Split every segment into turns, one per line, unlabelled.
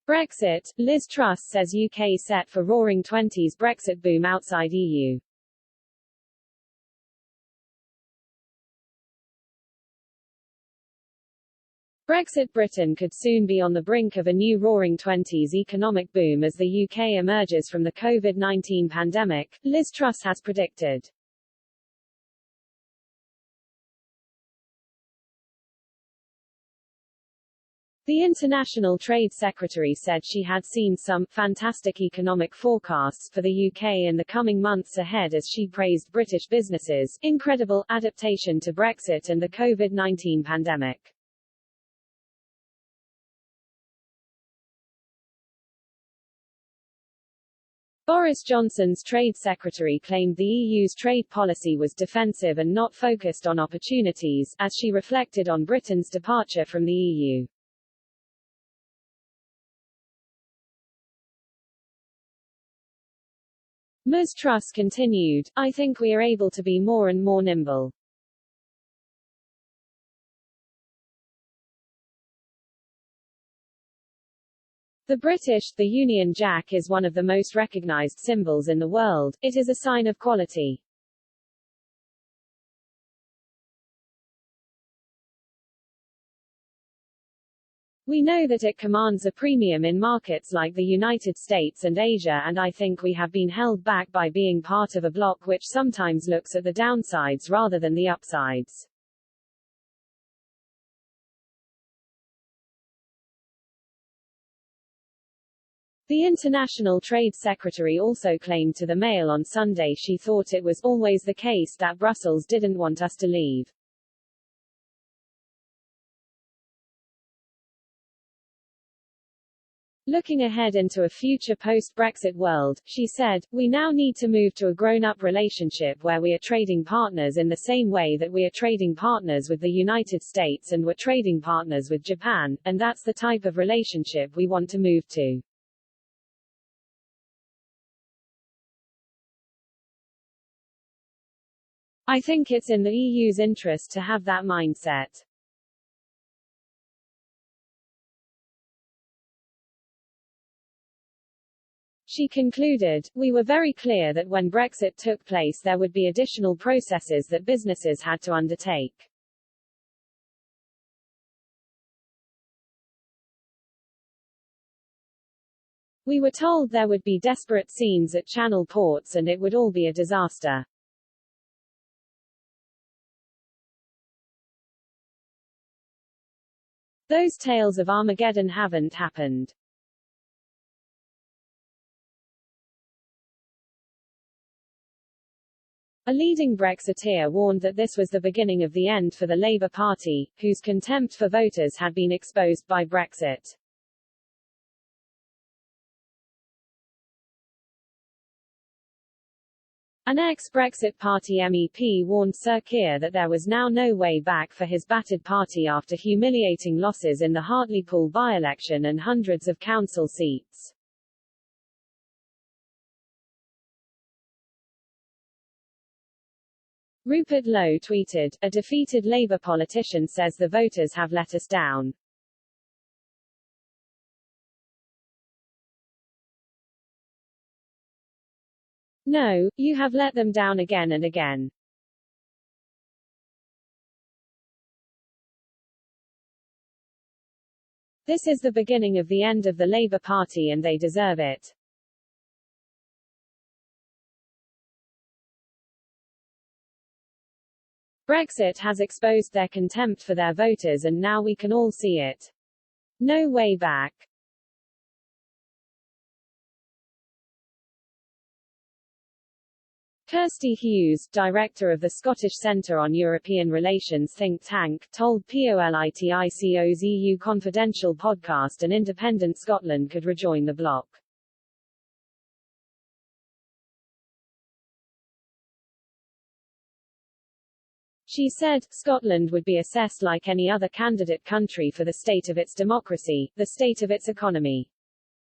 Brexit, Liz Truss says UK set for roaring 20s Brexit boom outside EU. Brexit Britain could soon be on the brink of a new roaring 20s economic boom as the UK emerges from the COVID-19 pandemic, Liz Truss has predicted. The International Trade Secretary said she had seen some fantastic economic forecasts for the UK in the coming months ahead as she praised British businesses' incredible adaptation to Brexit and the COVID-19 pandemic. Boris Johnson's trade secretary claimed the EU's trade policy was defensive and not focused on opportunities, as she reflected on Britain's departure from the EU. Ms. Truss continued, "I think we are able to be more and more nimble. The British, the Union Jack is one of the most recognized symbols in the world. It is a sign of quality. We know that it commands a premium in markets like the United States and Asia, and I think we have been held back by being part of a bloc which sometimes looks at the downsides rather than the upsides." The International Trade Secretary also claimed to the Mail on Sunday she thought it was always the case that Brussels didn't want us to leave. Looking ahead into a future post-Brexit world, she said, "We now need to move to a grown-up relationship where we are trading partners in the same way that we are trading partners with the United States and we're trading partners with Japan, and that's the type of relationship we want to move to." "I think it's in the EU's interest to have that mindset." She concluded, "We were very clear that when Brexit took place there would be additional processes that businesses had to undertake. We were told there would be desperate scenes at Channel ports and it would all be a disaster. Those tales of Armageddon haven't happened." A leading Brexiteer warned that this was the beginning of the end for the Labour Party, whose contempt for voters had been exposed by Brexit. An ex-Brexit Party MEP warned Sir Keir that there was now no way back for his battered party after humiliating losses in the Hartlepool by-election and hundreds of council seats. Rupert Lowe tweeted, "A defeated Labour politician says the voters have let us down. No, you have let them down again and again. This is the beginning of the end of the Labour Party and they deserve it." Brexit has exposed their contempt for their voters and now we can all see it. No way back. Kirsty Hughes, director of the Scottish Centre on European Relations think tank, told POLITICO's EU Confidential podcast an independent Scotland could rejoin the bloc. She said, "Scotland would be assessed like any other candidate country for the state of its democracy, the state of its economy.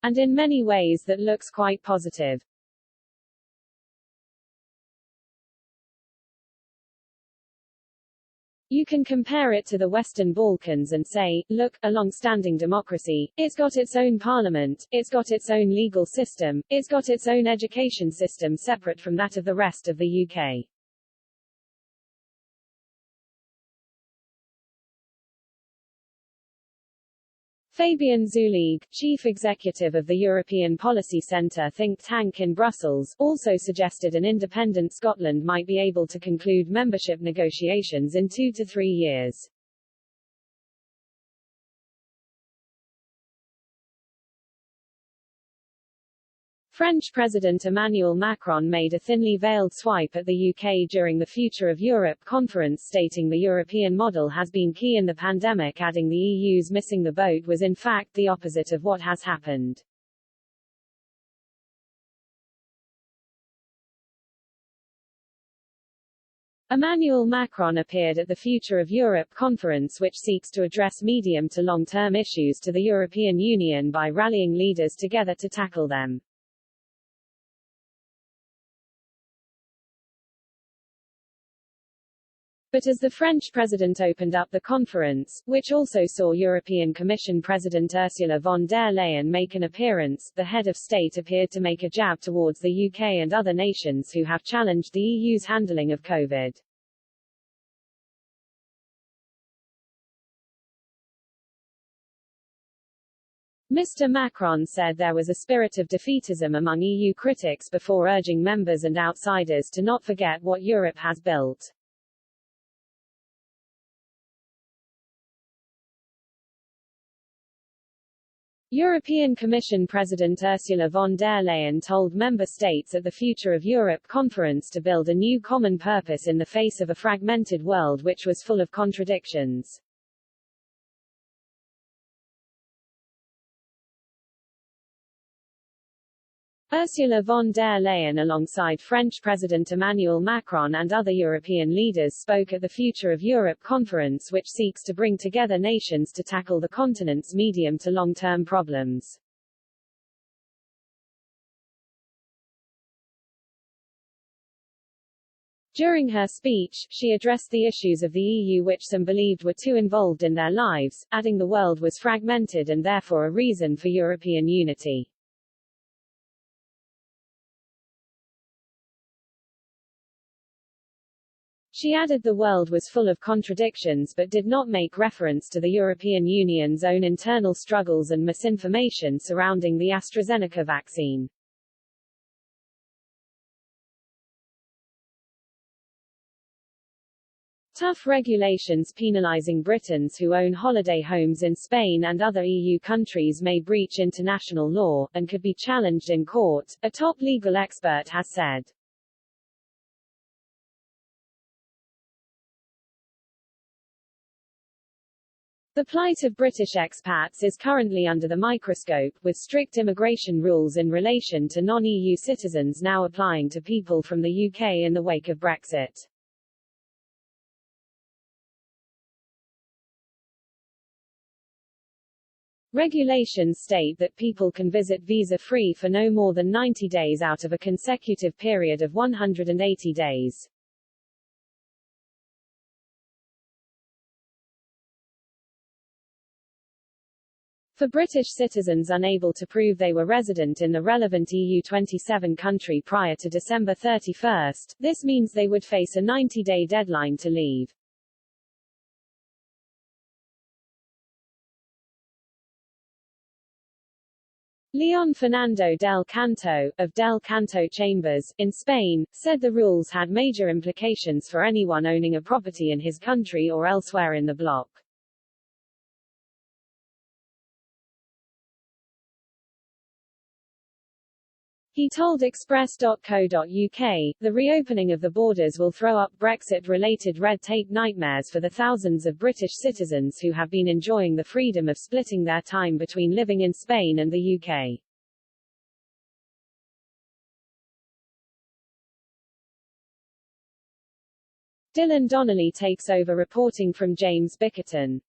And in many ways that looks quite positive." You can compare it to the Western Balkans and say, look, a long-standing democracy, it's got its own parliament, it's got its own legal system, it's got its own education system separate from that of the rest of the UK. Fabian Zulig, chief executive of the European Policy Centre think tank in Brussels, also suggested an independent Scotland might be able to conclude membership negotiations in 2 to 3 years. French President Emmanuel Macron made a thinly veiled swipe at the UK during the Future of Europe conference, stating the European model has been key in the pandemic, adding the EU's missing the boat was in fact the opposite of what has happened. Emmanuel Macron appeared at the Future of Europe conference, which seeks to address medium to long-term issues to the European Union by rallying leaders together to tackle them. But as the French president opened up the conference, which also saw European Commission President Ursula von der Leyen make an appearance, the head of state appeared to make a jab towards the UK and other nations who have challenged the EU's handling of COVID. Mr. Macron said there was a spirit of defeatism among EU critics before urging members and outsiders to not forget what Europe has built. European Commission President Ursula von der Leyen told member states at the Future of Europe conference to build a new common purpose in the face of a fragmented world which was full of contradictions. Ursula von der Leyen alongside French President Emmanuel Macron and other European leaders spoke at the Future of Europe conference, which seeks to bring together nations to tackle the continent's medium to long-term problems. During her speech, she addressed the issues of the EU which some believed were too involved in their lives, adding the world was fragmented and therefore a reason for European unity. She added the world was full of contradictions but did not make reference to the European Union's own internal struggles and misinformation surrounding the AstraZeneca vaccine. Tough regulations penalizing Britons who own holiday homes in Spain and other EU countries may breach international law, and could be challenged in court, a top legal expert has said. The plight of British expats is currently under the microscope, with strict immigration rules in relation to non-EU citizens now applying to people from the UK in the wake of Brexit. Regulations state that people can visit visa-free for no more than 90 days out of a consecutive period of 180 days. For British citizens unable to prove they were resident in the relevant EU27 country prior to December 31, this means they would face a 90-day deadline to leave. Leon Fernando del Canto, of Del Canto Chambers, in Spain, said the rules had major implications for anyone owning a property in his country or elsewhere in the bloc. He told Express.co.uk, the reopening of the borders will throw up Brexit-related red tape nightmares for the thousands of British citizens who have been enjoying the freedom of splitting their time between living in Spain and the UK. Dylan Donnelly takes over reporting from James Bickerton.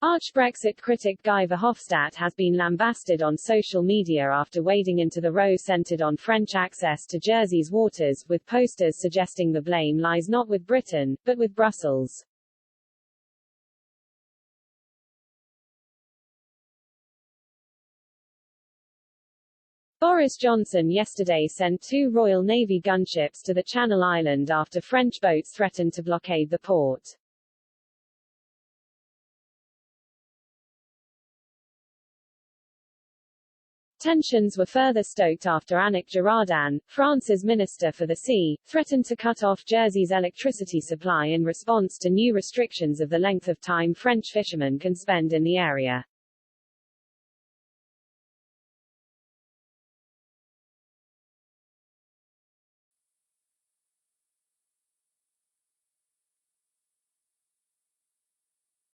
Arch-Brexit critic Guy Verhofstadt has been lambasted on social media after wading into the row centered on French access to Jersey's waters, with posters suggesting the blame lies not with Britain, but with Brussels. Boris Johnson yesterday sent 2 Royal Navy gunships to the Channel Island after French boats threatened to blockade the port. Tensions were further stoked after Annick Girardin, France's Minister for the Sea, threatened to cut off Jersey's electricity supply in response to new restrictions of the length of time French fishermen can spend in the area.